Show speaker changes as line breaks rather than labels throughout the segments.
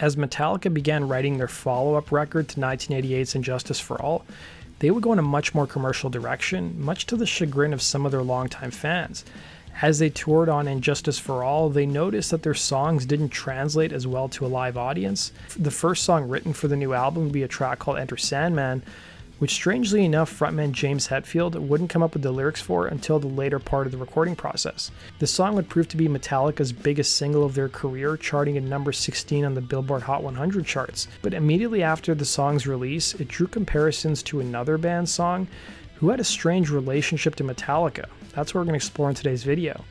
As Metallica began writing their follow-up record to 1988's Injustice for All, they would go in a much more commercial direction, much to the chagrin of some of their longtime fans. As they toured on Injustice for All, they noticed that their songs didn't translate as well to a live audience. The first song written for the new album would be a track called Enter Sandman, which strangely enough frontman James Hetfield wouldn't come up with the lyrics for until the later part of the recording process. The song would prove to be Metallica's biggest single of their career, charting at number 16 on the Billboard Hot 100 charts. But immediately after the song's release, it drew comparisons to another band's song who had a strange relationship to Metallica. That's what we're going to explore in today's video.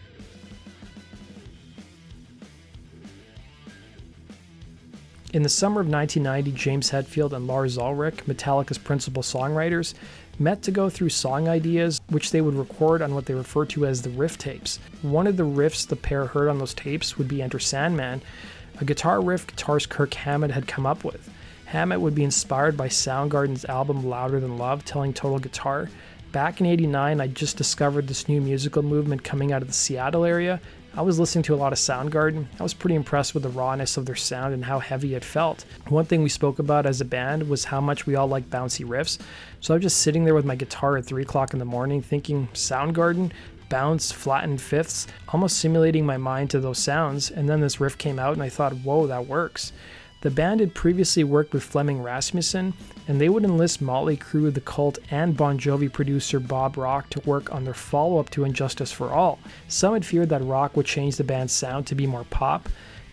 In the summer of 1990, James Hetfield and Lars Ulrich, Metallica's principal songwriters, met to go through song ideas, which they would record on what they refer to as the riff tapes. One of the riffs the pair heard on those tapes would be Enter Sandman, a guitar riff guitarist Kirk Hammett had come up with. Hammett would be inspired by Soundgarden's album Louder Than Love, telling Total Guitar, "Back in '89, I just discovered this new musical movement coming out of the Seattle area. I was listening to a lot of Soundgarden. I was pretty impressed with the rawness of their sound and how heavy it felt. One thing we spoke about as a band was how much we all like bouncy riffs. So I was just sitting there with my guitar at 3 o'clock in the morning thinking, Soundgarden, bounce, flattened fifths, almost simulating my mind to those sounds. And then this riff came out and I thought, whoa, that works." The band had previously worked with Flemming Rasmussen, and they would enlist Motley Crue, The Cult, and Bon Jovi producer Bob Rock to work on their follow-up to Injustice for All. Some had feared that Rock would change the band's sound to be more pop,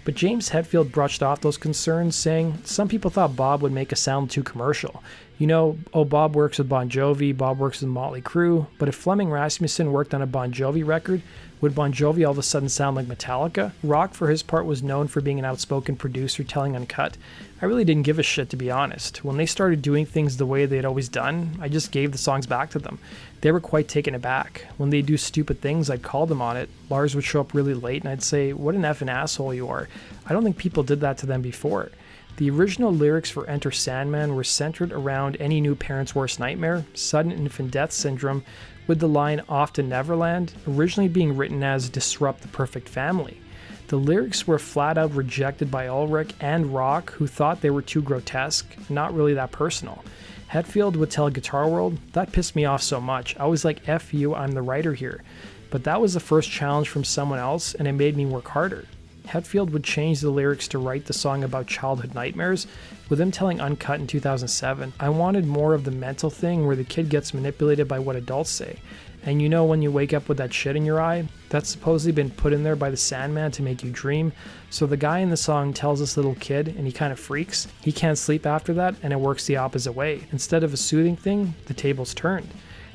but James Hetfield brushed off those concerns, saying some people thought Bob would make a sound too commercial. You know, Bob works with Bon Jovi, Bob works with Motley Crue, but if Flemming Rasmussen worked on a Bon Jovi record, would Bon Jovi all of a sudden sound like Metallica? Rock, for his part, was known for being an outspoken producer telling Uncut, "I really didn't give a shit, to be honest. When they started doing things the way they'd always done, I just gave the songs back to them. They were quite taken aback. When they'd do stupid things, I'd call them on it. Lars would show up really late and I'd say, 'What an effing asshole you are.' I don't think people did that to them before." The original lyrics for Enter Sandman were centered around any new parent's worst nightmare, sudden infant death syndrome, with the line "off to Neverland" originally being written as "disrupt the perfect family." The lyrics were flat out rejected by Ulrich and Rock, who thought they were too grotesque, not really that personal. Hetfield would tell Guitar World, "That pissed me off so much. I was like, F you, I'm the writer here." But that was the first challenge from someone else, and it made me work harder. Hetfield would change the lyrics to write the song about childhood nightmares, with him telling Uncut in 2007, "I wanted more of the mental thing where the kid gets manipulated by what adults say. And you know when you wake up with that shit in your eye? That's supposedly been put in there by the Sandman to make you dream. So the guy in the song tells this little kid, and he kind of freaks. He can't sleep after that, and it works the opposite way. Instead of a soothing thing, the table's turned."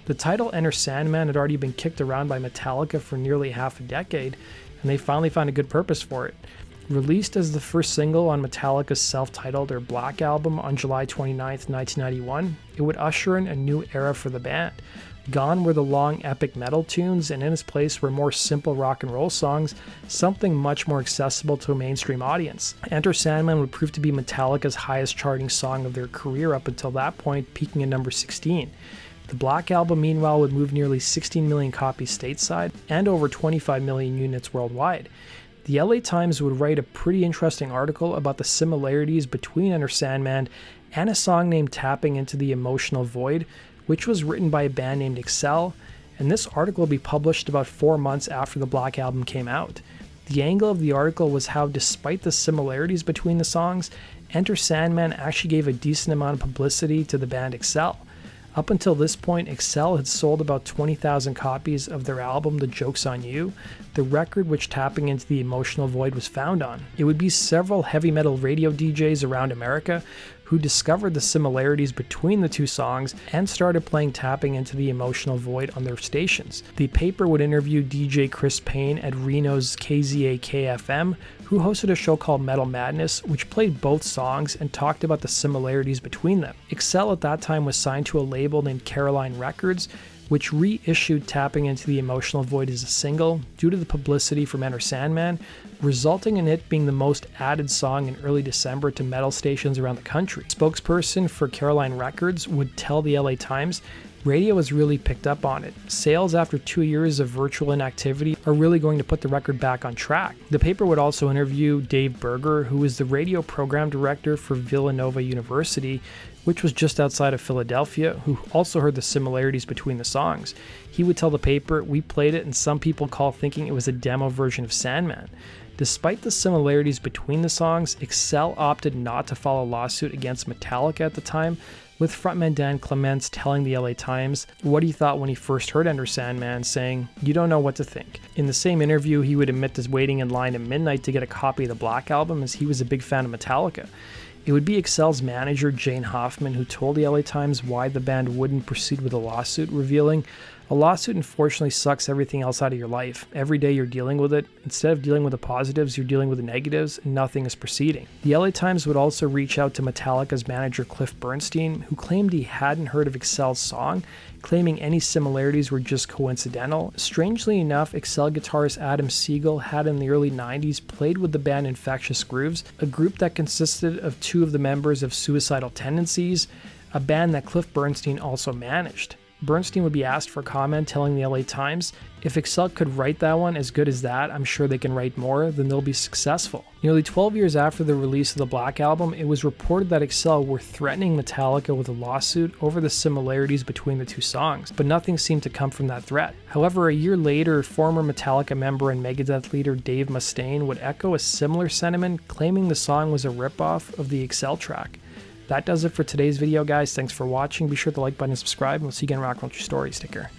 The title Enter Sandman had already been kicked around by Metallica for nearly half a decade, and they finally found a good purpose for it. Released as the first single on Metallica's self-titled or Black album on July 29, 1991, it would usher in a new era for the band. Gone were the long epic metal tunes, and in its place were more simple rock and roll songs, something much more accessible to a mainstream audience. Enter Sandman would prove to be Metallica's highest charting song of their career up until that point, peaking at number 16. The Black Album, meanwhile, would move nearly 16 million copies stateside and over 25 million units worldwide. The LA Times would write a pretty interesting article about the similarities between Enter Sandman and a song named Tapping Into the Emotional Void, which was written by a band named Excel, and this article will be published about 4 months after the Black Album came out. The angle of the article was how, despite the similarities between the songs, Enter Sandman actually gave a decent amount of publicity to the band Excel. Up until this point, Excel had sold about 20,000 copies of their album The Joke's on You, the record which Tapping Into the Emotional Void was found on. It would be several heavy metal radio DJs around America who discovered the similarities between the two songs and started playing Tapping Into the Emotional Void on their stations. The paper would interview DJ Chris Payne at Reno's KZAK-FM, who hosted a show called Metal Madness, which played both songs and talked about the similarities between them. Excel at that time was signed to a label named Caroline Records, which reissued Tapping Into the Emotional Void as a single due to the publicity from Enter Sandman, resulting in it being the most added song in early December to metal stations around the country. A spokesperson for Caroline Records would tell the LA Times, Radio has really picked up on it. Sales after 2 years of virtual inactivity are really going to put the record back on track. The paper would also interview Dave Berger, who is the radio program director for Villanova University, which was just outside of Philadelphia, who also heard the similarities between the songs. He would tell the paper, "We played it and some people call thinking it was a demo version of Sandman." Despite the similarities between the songs, Excel opted not to file a lawsuit against Metallica at the time, with frontman Dan Clements telling the LA Times what he thought when he first heard Enter Sandman, saying, "You don't know what to think." In the same interview, he would admit to waiting in line at midnight to get a copy of the Black Album, as he was a big fan of Metallica. It would be Excel's manager, Jane Hoffman, who told the LA Times why the band wouldn't proceed with a lawsuit, revealing, "A lawsuit unfortunately sucks everything else out of your life. Every day you're dealing with it. Instead of dealing with the positives, you're dealing with the negatives, and nothing is proceeding." The LA Times would also reach out to Metallica's manager, Cliff Bernstein, who claimed he hadn't heard of Excel's song, claiming any similarities were just coincidental. Strangely enough, Excel guitarist Adam Siegel had in the early 90s played with the band Infectious Grooves, a group that consisted of two of the members of Suicidal Tendencies, a band that Cliff Bernstein also managed. Bernstein would be asked for comment, telling the LA Times, "If Excel could write that one as good as that, I'm sure they can write more, then they'll be successful." Nearly 12 years after the release of the Black Album, it was reported that Excel were threatening Metallica with a lawsuit over the similarities between the two songs, but nothing seemed to come from that threat. However, a year later, former Metallica member and Megadeth leader Dave Mustaine would echo a similar sentiment, claiming the song was a ripoff of the Excel track. That does it for today's video, guys. Thanks for watching. Be sure to like button and subscribe, and we'll see you again in Rock Country Stories. Take care.